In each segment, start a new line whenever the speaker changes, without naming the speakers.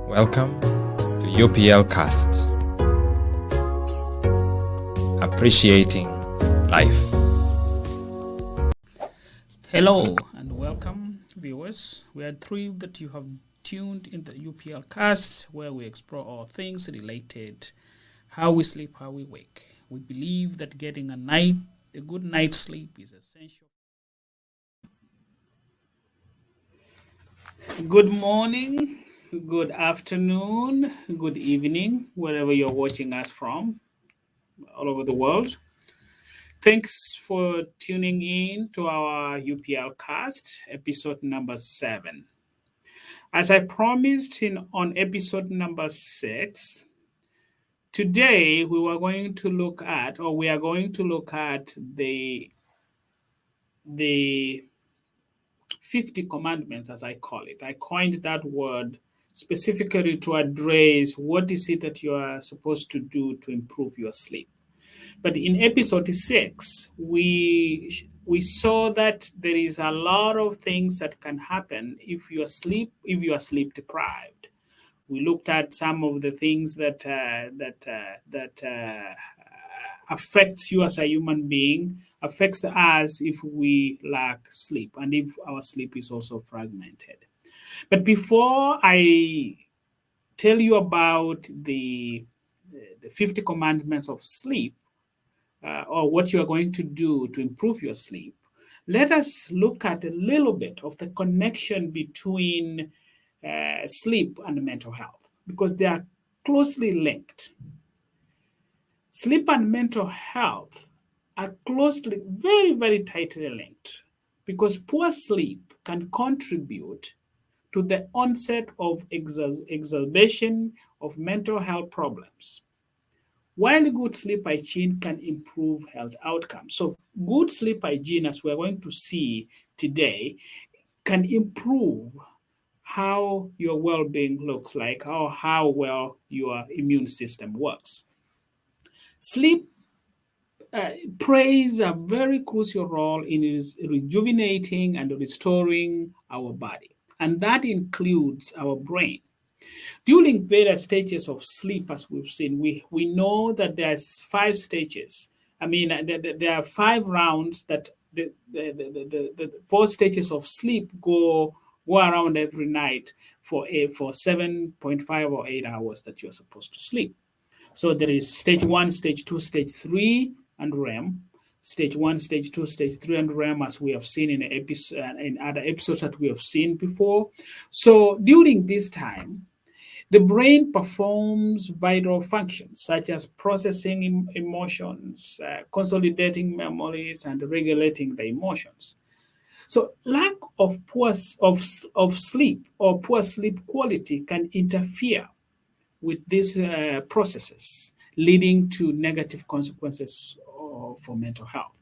Welcome to UPL Cast. Appreciating life.
Hello and welcome, viewers. We are thrilled that you have tuned in the UPL Cast, where we explore all things related how we sleep, how we wake. We believe that getting a good night's sleep is essential. Good morning, good afternoon, good evening, wherever you're watching us from, all over the world. Thanks for tuning in to our UPL Cast, episode number 7. As I promised on episode number 6, today we are going to look at the 50 commandments, as I call it. I coined that word specifically to address what is it that you are supposed to do to improve your sleep. But in episode 6, we saw that there is a lot of things that can happen if you are sleep deprived. We looked at some of the things that affects you as a human being, affects us if we lack sleep, and if our sleep is also fragmented. But before I tell you about the 50 commandments of sleep, or what you are going to do to improve your sleep, let us look at a little bit of the connection between sleep and mental health, because they are closely linked. Sleep and mental health are closely, very, very tightly linked, because poor sleep can contribute to the onset of exacerbation of mental health problems, while good sleep hygiene can improve health outcomes. So good sleep hygiene, as we're going to see today, can improve how your well-being looks like, or how well your immune system works. Sleep plays a very crucial role in rejuvenating and restoring our body, and that includes our brain. During various stages of sleep, as we've seen, we know that there's 5 stages. I mean, there are 5 rounds that the 4 stages of sleep go around every night for 7.5 or 8 hours that you're supposed to sleep. So there is stage 1, stage 2, stage 3, and REM. Stage 1, stage 2, stage 3, and REM, as we have seen in other episodes that we have seen before. So during this time, the brain performs vital functions such as processing emotions, consolidating memories, and regulating the emotions. So lack of sleep or poor sleep quality can interfere with these processes, leading to negative consequences for mental health.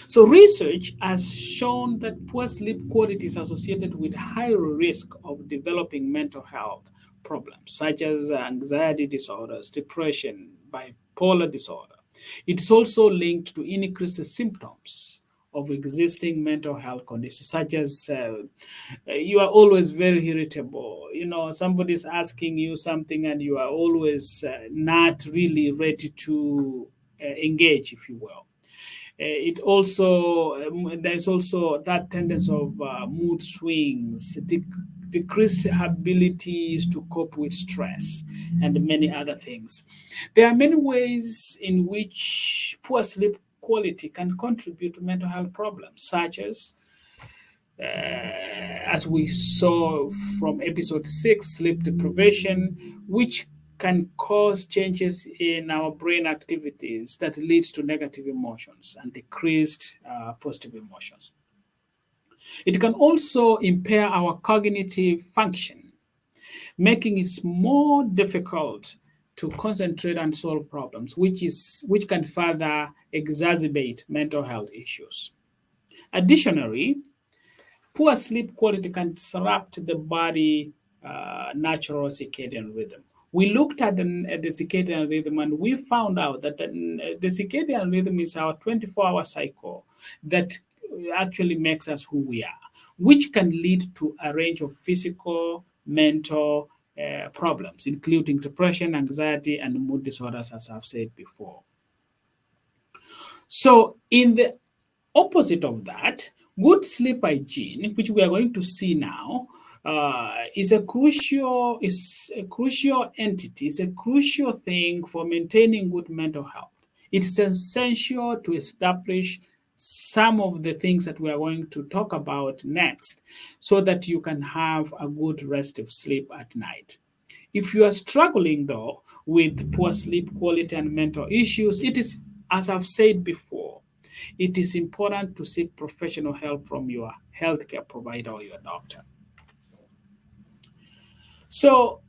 So research has shown that poor sleep quality is associated with higher risk of developing mental health problems such as anxiety disorders, depression, bipolar disorder. It's also linked to increased symptoms of existing mental health conditions, such as you are always very irritable. Somebody's asking you something and you are always not really ready to engage, if you will. There's also that tendency of mood swings, decreased abilities to cope with stress, and many other things. There are many ways in which poor sleep quality can contribute to mental health problems, such as we saw from episode 6, sleep deprivation, which can cause changes in our brain activities that leads to negative emotions and decreased positive emotions. It can also impair our cognitive function, making it more difficult to concentrate and solve problems, which can further exacerbate mental health issues. Additionally, poor sleep quality can disrupt the body natural circadian rhythm. We looked at the circadian rhythm, and we found out that the circadian rhythm is our 24-hour cycle that actually makes us who we are, which can lead to a range of physical, mental problems, including depression, anxiety, and mood disorders, as I've said before. So, in the opposite of that, good sleep hygiene, which we are going to see now, is a crucial entity, is a crucial thing for maintaining good mental health. It's essential to establish some of the things that we are going to talk about next so that you can have a good rest of sleep at night. If you are struggling, though, with poor sleep quality and mental issues, it is, as I've said before, it is important to seek professional help from your healthcare provider or your doctor. So,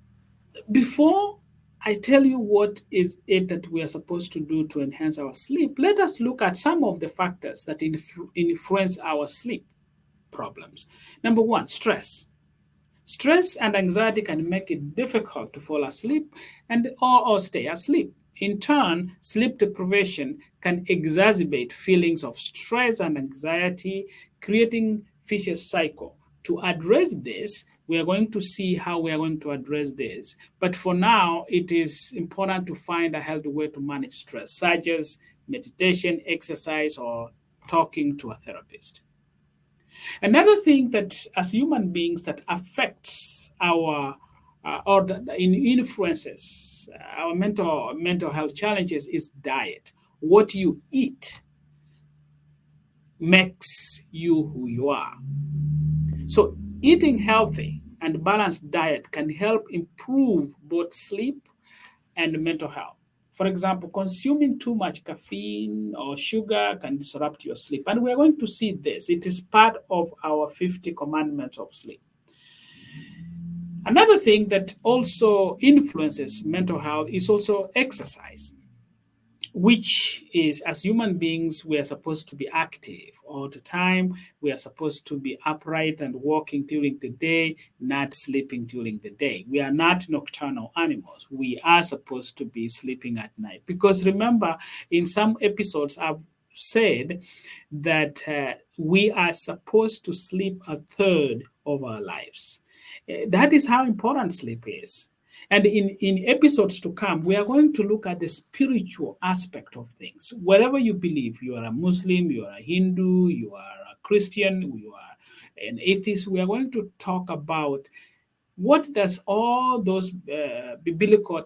before I tell you what is it that we are supposed to do to enhance our sleep, let us look at some of the factors that influence our sleep problems. Number one, stress. Stress and anxiety can make it difficult to fall asleep or stay asleep. In turn, sleep deprivation can exacerbate feelings of stress and anxiety, creating vicious cycle. To address this, we are going to see how we are going to address this. But for now, it is important to find a healthy way to manage stress, such as meditation, exercise, or talking to a therapist. Another thing that, as human beings, that affects our or that influences our mental health challenges is diet. What you eat makes you who you are. So, eating healthy and balanced diet can help improve both sleep and mental health. For example, consuming too much caffeine or sugar can disrupt your sleep. And we're going to see this. It is part of our 50 commandments of sleep. Another thing that also influences mental health is also exercise, which is, as human beings, we are supposed to be active all the time. We are supposed to be upright and walking during the day, not sleeping during the day. We are not nocturnal animals. We are supposed to be sleeping at night. Because remember, in some episodes, I've said that we are supposed to sleep a third of our lives. That is how important sleep is. And in episodes to come, we are going to look at the spiritual aspect of things. Wherever you believe, you are a Muslim, you are a Hindu, you are a Christian, you are an atheist, we are going to talk about what does all those biblical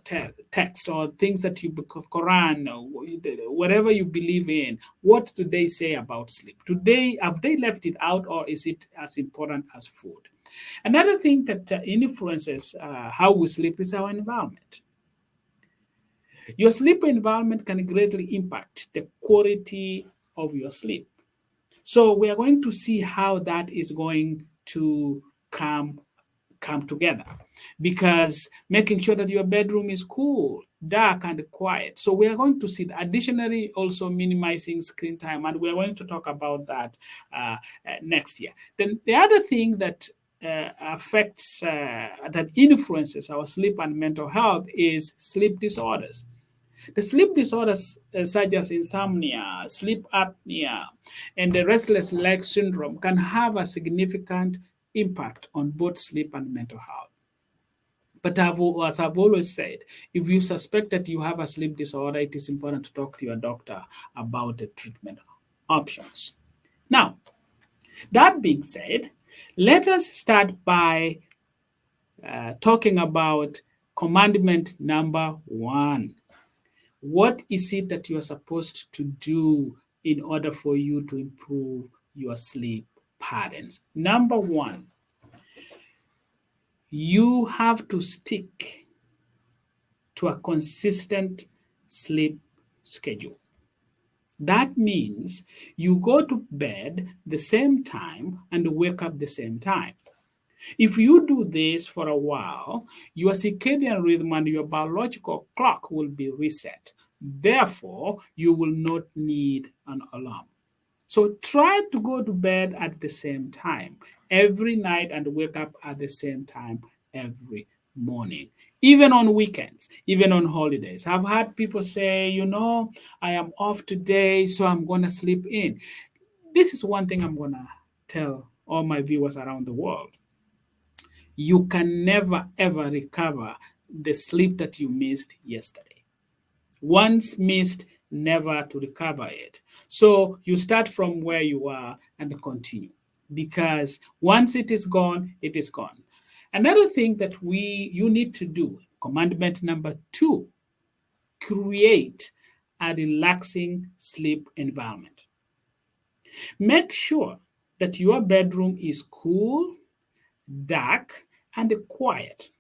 texts or things that you, Quran, or whatever you believe in, what do they say about sleep? Have they left it out, or is it as important as food? Another thing that influences how we sleep is our environment. Your sleep environment can greatly impact the quality of your sleep. So we are going to see how that is going to come together, because making sure that your bedroom is cool, dark, and quiet. So we are going to see that. Additionally, also minimizing screen time, and we're going to talk about that next year. Then the other thing that that influences our sleep and mental health is sleep disorders. The sleep disorders such as insomnia, sleep apnea, and the restless leg syndrome can have a significant impact on both sleep and mental health. But as I've always said, if you suspect that you have a sleep disorder, it is important to talk to your doctor about the treatment options. Now, that being said, let us start by talking about commandment number 1. What is it that you are supposed to do in order for you to improve your sleep patterns? Number 1, you have to stick to a consistent sleep schedule. That means you go to bed the same time and wake up the same time. If you do this for a while, your circadian rhythm and your biological clock will be reset. Therefore, you will not need an alarm. So try to go to bed at the same time every night and wake up at the same time every morning, even on weekends, even on holidays. I've had people say, I am off today, so I'm going to sleep in. This is one thing I'm going to tell all my viewers around the world. you can never ever recover the sleep that you missed yesterday. Once missed, never to recover it. So you start from where you are and continue, because once it is gone, it is gone. Another thing that you need to do, commandment number 2, create a relaxing sleep environment. Make sure that your bedroom is cool, dark, and quiet.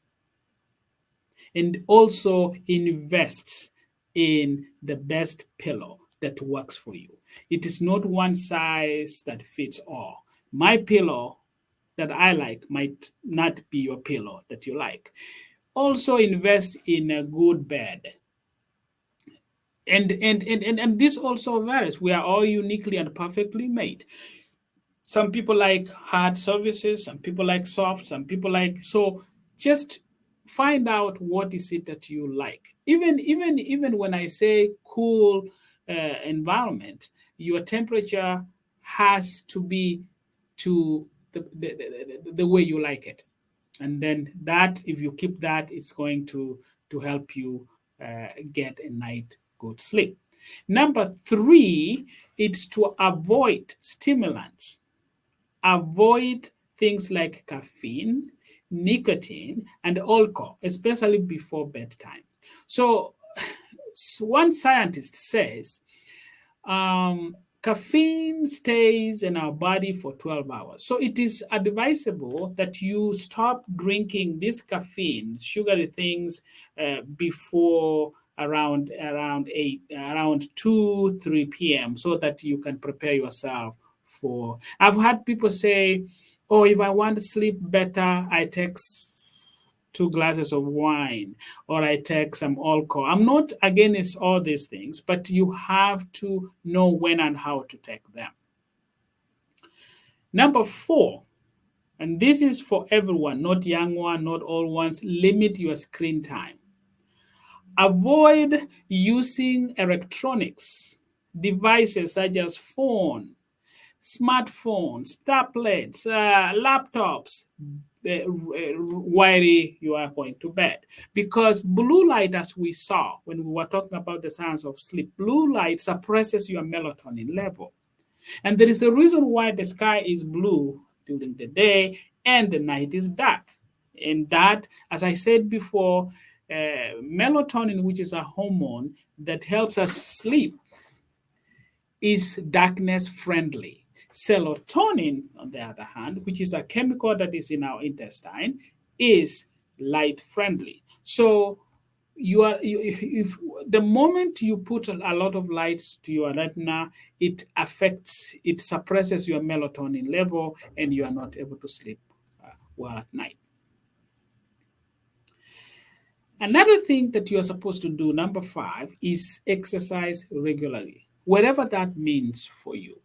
And also invest in the best pillow that works for you. It is not one size that fits all. My pillow that I like might not be your pillow that you like. Also invest in a good bed. And this also varies. We are all uniquely and perfectly made. Some people like hard surfaces, some people like soft, some people like, so just find out what is it that you like. Even when I say cool environment, your temperature has to be to the way you like it. And then that, if you keep that, it's going to help you get a night good sleep. Number 3, it's to avoid stimulants. Avoid things like caffeine, nicotine, and alcohol, especially before bedtime. So one scientist says caffeine stays in our body for 12 hours. So it is advisable that you stop drinking this caffeine, sugary things, before around 2, 3 p.m. so that you can prepare yourself for. I've had people say, oh, if I want to sleep better, I take 2 glasses of wine or I take some alcohol. I'm not against all these things, but you have to know when and how to take them. Number 4, and this is for everyone, not young one, not old ones, limit your screen time. Avoid using electronics, devices such as phone, smartphones, tablets, laptops, while you are going to bed. Because blue light, as we saw when we were talking about the science of sleep, blue light suppresses your melatonin level. And there is a reason why the sky is blue during the day and the night is dark. And that, as I said before, melatonin, which is a hormone that helps us sleep, is darkness friendly. Serotonin, on the other hand, which is a chemical that is in our intestine, is light friendly. So if the moment you put a lot of light to your retina, it suppresses your melatonin level, and you are not able to sleep well at night. Another thing that you are supposed to do, number 5, is exercise regularly, whatever that means for you.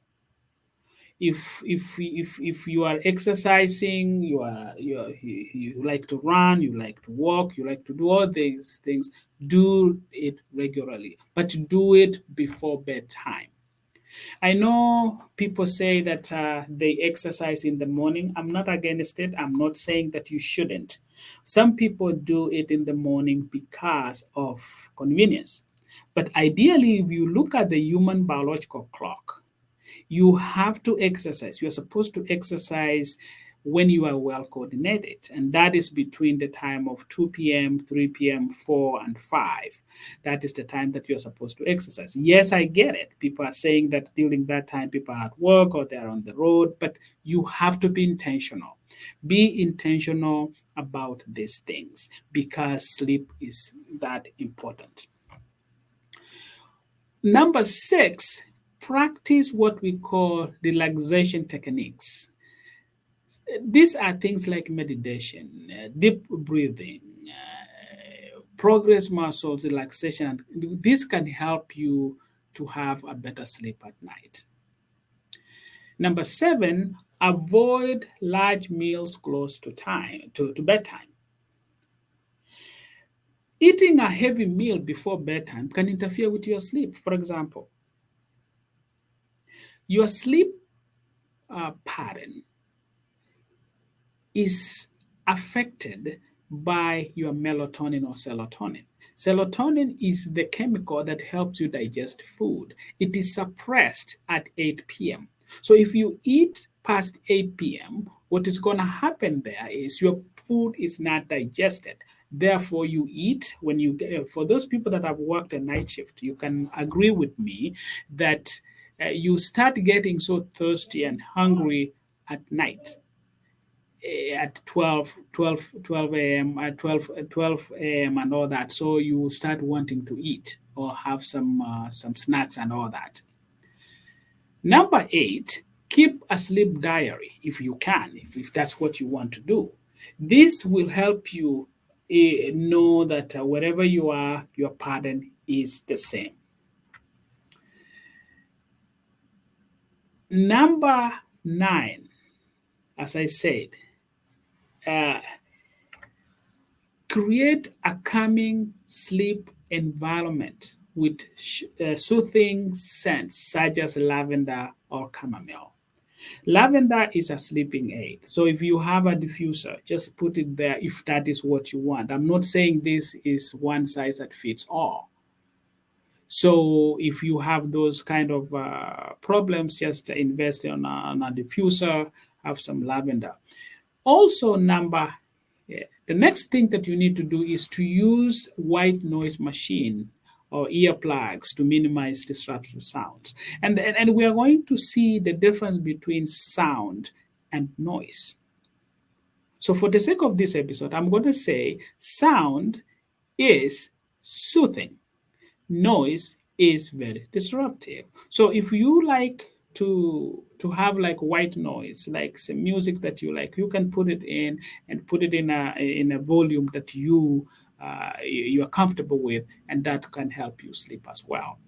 If you are exercising, you like to run, you like to walk, you like to do all these things, do it regularly, but do it before bedtime. I know people say that they exercise in the morning. I'm not against it. I'm not saying that you shouldn't. Some people do it in the morning because of convenience. But ideally, if you look at the human biological clock, you have to exercise. You're supposed to exercise when you are well coordinated. And that is between the time of 2 p.m., 3 p.m., 4, and 5. That is the time that you're supposed to exercise. Yes, I get it. People are saying that during that time, people are at work or they're on the road, but you have to be intentional. Be intentional about these things because sleep is that important. Number 6, practice what we call relaxation techniques. These are things like meditation, deep breathing, progress muscles relaxation. This can help you to have a better sleep at night. Number 7, avoid large meals close to bedtime. Eating a heavy meal before bedtime can interfere with your sleep. For example, your sleep pattern is affected by your melatonin or serotonin. Serotonin is the chemical that helps you digest food. It is suppressed at 8 p.m. So if you eat past 8 p.m., what is going to happen there is your food is not digested. Therefore, you eat when you get, for those people that have worked a night shift, you can agree with me that you start getting so thirsty and hungry at night at 12 a.m., at 12 a.m. and all that. So you start wanting to eat or have some snacks and all that. Number 8, keep a sleep diary if you can, if that's what you want to do. This will help you know that wherever you are, your pattern is the same. Number 9, as I said, uh, create a calming sleep environment with soothing scents such as lavender or chamomile. Lavender is a sleeping aid. So if you have a diffuser, just put it there if that is what you want. I'm not saying this is one size that fits all. So if you have those kind of problems, just invest on a diffuser, have some lavender. Also, the next thing that you need to do is to use white noise machine or earplugs to minimize disruptive sounds. And we are going to see the difference between sound and noise. So for the sake of this episode, I'm going to say sound is soothing. Noise is very disruptive. So if you like to have like white noise, like some music that you like, you can put it in and put it in a volume that you are comfortable with, and that can help you sleep as well.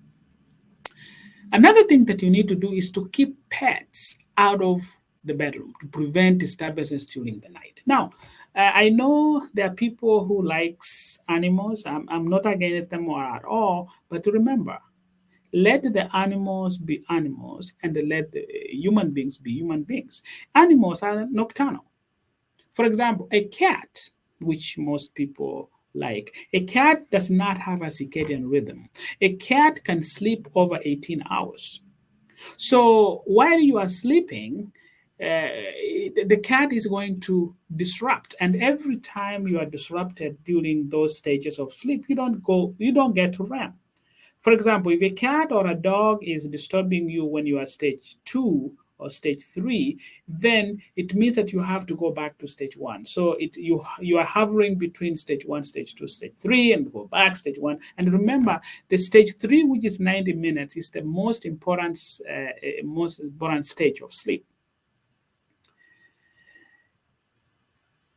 Another thing that you need to do is to keep pets out of the bedroom to prevent disturbances during the night. Now, I know there are people who likes animals. I'm not against them or at all, but remember, let the animals be animals and let the human beings be human beings. Animals are nocturnal. For example, a cat, which most people like, a cat does not have a circadian rhythm. A cat can sleep over 18 hours. So while you are sleeping, the cat is going to disrupt, and every time you are disrupted during those stages of sleep, you don't get to REM. For example, if a cat or a dog is disturbing you when you are stage 2 or stage 3, then it means that you have to go back to stage 1. So you are hovering between stage 1, stage 2, stage 3, and go back stage 1. And remember, the stage 3, which is 90 minutes, is the most important stage of sleep.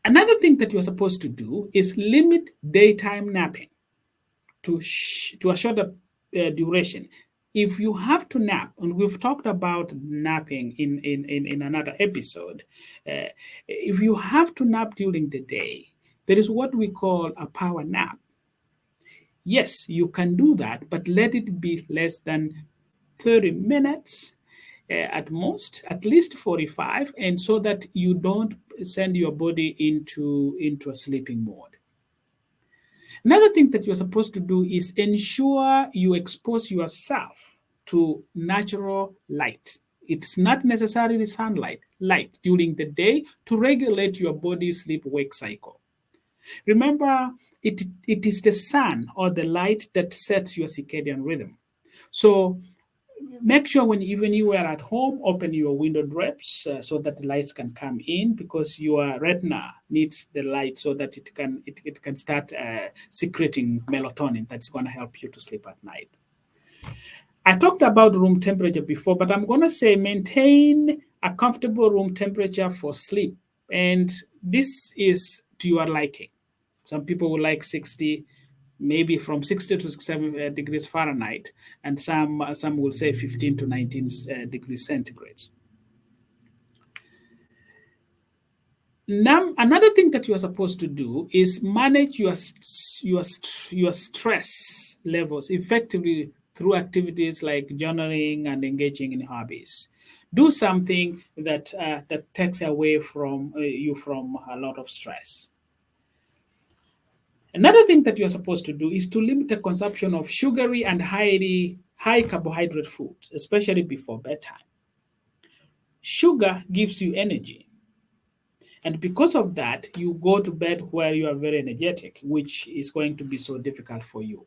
Another thing that you're supposed to do is limit daytime napping to a shorter duration. If you have to nap, and we've talked about napping in another episode, if you have to nap during the day, there is what we call a power nap. Yes, you can do that, but let it be less than 30 minutes at most, at least 45, and so that you don't send your body into a sleeping mode. Another thing that you're supposed to do is ensure you expose yourself to natural light. It's not necessarily sunlight, light during the day to regulate your body's sleep-wake cycle. Remember, it is the sun or the light that sets your circadian rhythm. So make sure when even you are at home, open your window drapes so that the lights can come in, because your retina needs the light so that it can start secreting melatonin that's going to help you to sleep at night. I talked about room temperature before, but I'm going to say maintain a comfortable room temperature for sleep. And this is to your liking. Some people will like 60, maybe from 60 to 67 degrees Fahrenheit, and some will say 15 to 19 degrees centigrade. Now, another thing that you are supposed to do is manage your stress levels effectively through activities like journaling and engaging in hobbies. Do something that takes away from you from a lot of stress. Another thing that you're supposed to do is to limit the consumption of sugary and high carbohydrate foods, especially before bedtime. Sugar gives you energy, and because of that, you go to bed where you are very energetic, which is going to be so difficult for you.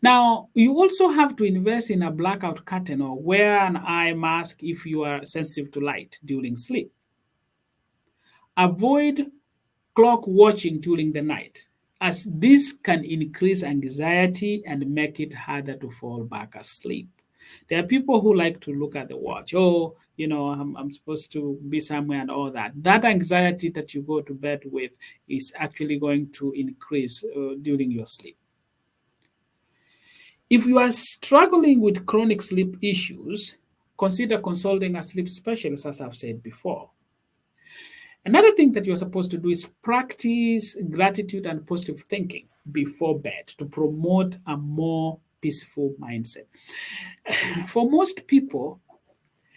Now, you also have to invest in a blackout curtain or wear an eye mask if you are sensitive to light during sleep. Avoid clock watching during the night, as this can increase anxiety and make it harder to fall back asleep. There are people who like to look at the watch. Oh, I'm supposed to be somewhere and all that. That anxiety that you go to bed with is actually going to increase during your sleep. If you are struggling with chronic sleep issues, consider consulting a sleep specialist, as I've said before. Another thing that you're supposed to do is practice gratitude and positive thinking before bed to promote a more peaceful mindset. For most people,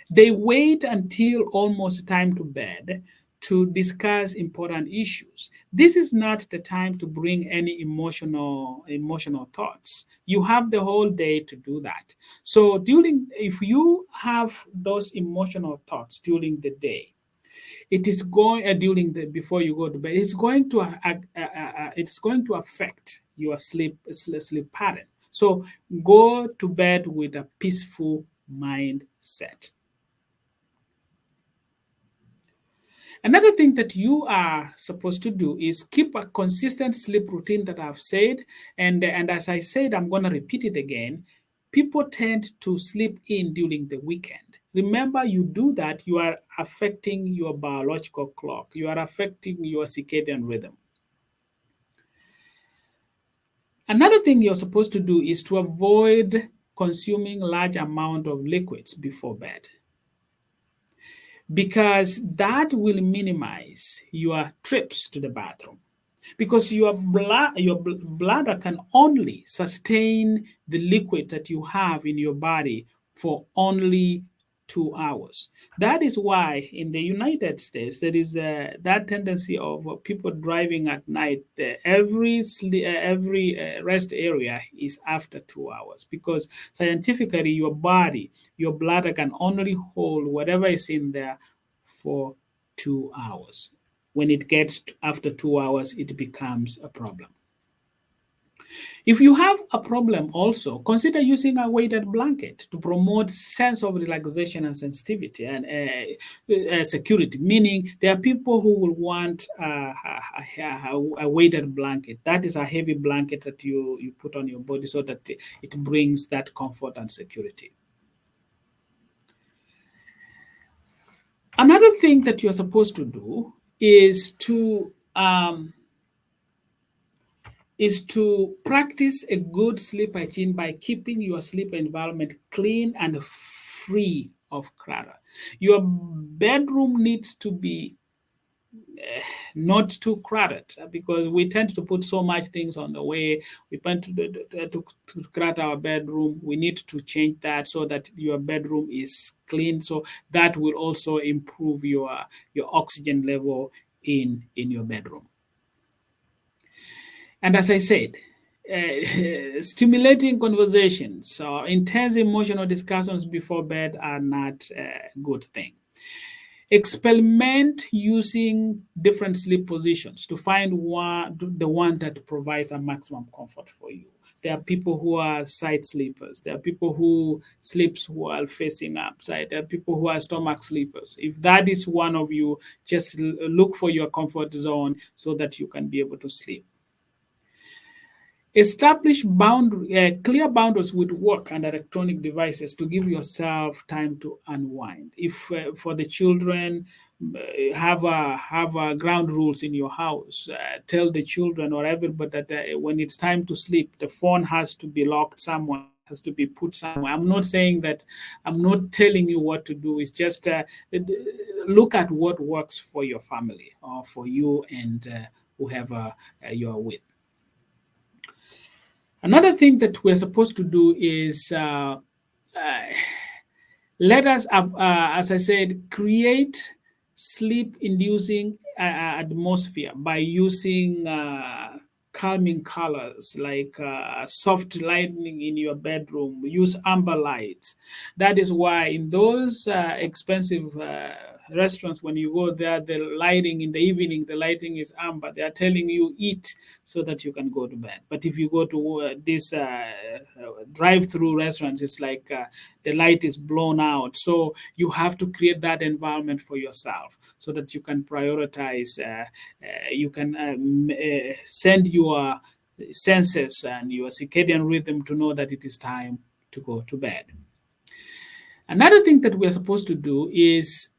they wait until almost time to bed to discuss important issues. This is not the time to bring any emotional thoughts. You have the whole day to do that. So if you have those emotional thoughts during the day, it is going during the before you go to bed. It's going to affect your sleep pattern. So go to bed with a peaceful mindset. Another thing that you are supposed to do is keep a consistent sleep routine that I've said. And as I said, I'm going to repeat it again. People tend to sleep in during the weekend. Remember, you do that, you are affecting your biological clock. You are affecting your circadian rhythm. Another thing you're supposed to do is to avoid consuming large amount of liquids before bed, because that will minimize your trips to the bathroom, because your bladder can only sustain the liquid that you have in your body for only 2 hours. That is why in the United States there is that tendency of people driving at night. Every rest area is after 2 hours, because scientifically your bladder can only hold whatever is in there for 2 hours. When it gets after 2 hours, it becomes a problem. If you have a problem also, consider using a weighted blanket to promote sense of relaxation and sensitivity and security, meaning there are people who will want a weighted blanket. That is a heavy blanket that you put on your body so that it brings that comfort and security. Another thing that you're supposed to do is to practice a good sleep hygiene by keeping your sleep environment clean and free of clutter. Your bedroom needs to be not too crowded, because we tend to put so much things on the way. We tend to clutter our bedroom. We need to change that so that your bedroom is clean. So that will also improve your oxygen level in your bedroom. And as I said, stimulating conversations or intense emotional discussions before bed are not a good thing. Experiment using different sleep positions to find the one that provides a maximum comfort for you. There are people who are side sleepers. There are people who sleeps while facing upside. There are people who are stomach sleepers. If that is one of you, just look for your comfort zone so that you can be able to sleep. Establish clear boundaries with work and electronic devices to give yourself time to unwind. If for the children, have ground rules in your house. Tell the children or everybody that when it's time to sleep, the phone has to be locked somewhere, has to be put somewhere. I'm not saying that, I'm not telling you what to do. It's just look at what works for your family or for you and whoever you're with. Another thing that we're supposed to do is Let us, as I said, create sleep-inducing atmosphere by using calming colors like soft lighting in your bedroom. Use amber lights. That is why in those expensive restaurants, when you go there, the lighting in the evening, the lighting is amber. They are telling you eat so that you can go to bed. But if you go to this drive-through restaurants, it's like the light is blown out. So you have to create that environment for yourself so that you can prioritize. You can send your senses and your circadian rhythm to know that it is time to go to bed. Another thing that we are supposed to do is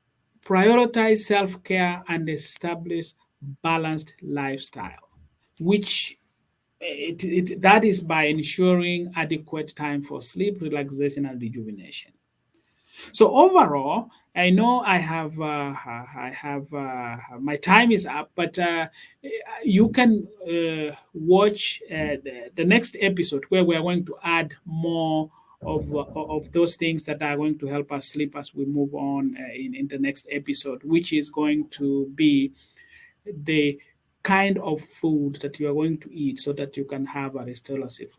prioritize self-care and establish balanced lifestyle, which that is by ensuring adequate time for sleep, relaxation, and rejuvenation. So overall, I know my time is up, but you can watch the next episode where we are going to add more of those things that are going to help us sleep as we move on in the next episode, which is going to be the kind of food that you are going to eat so that you can have a restorative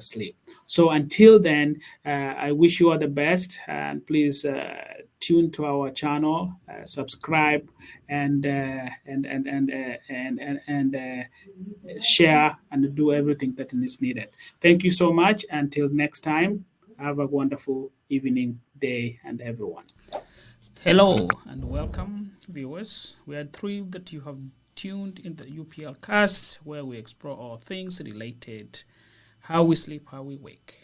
sleep. So until then, I wish you all the best, and please tune to our channel, subscribe, and share and do everything that is needed. Thank you so much. Until next time, have a wonderful evening, day, and everyone. Hello and welcome, viewers. We are thrilled that you have tuned in the UPL cast, where we explore all things related how we sleep, how we wake.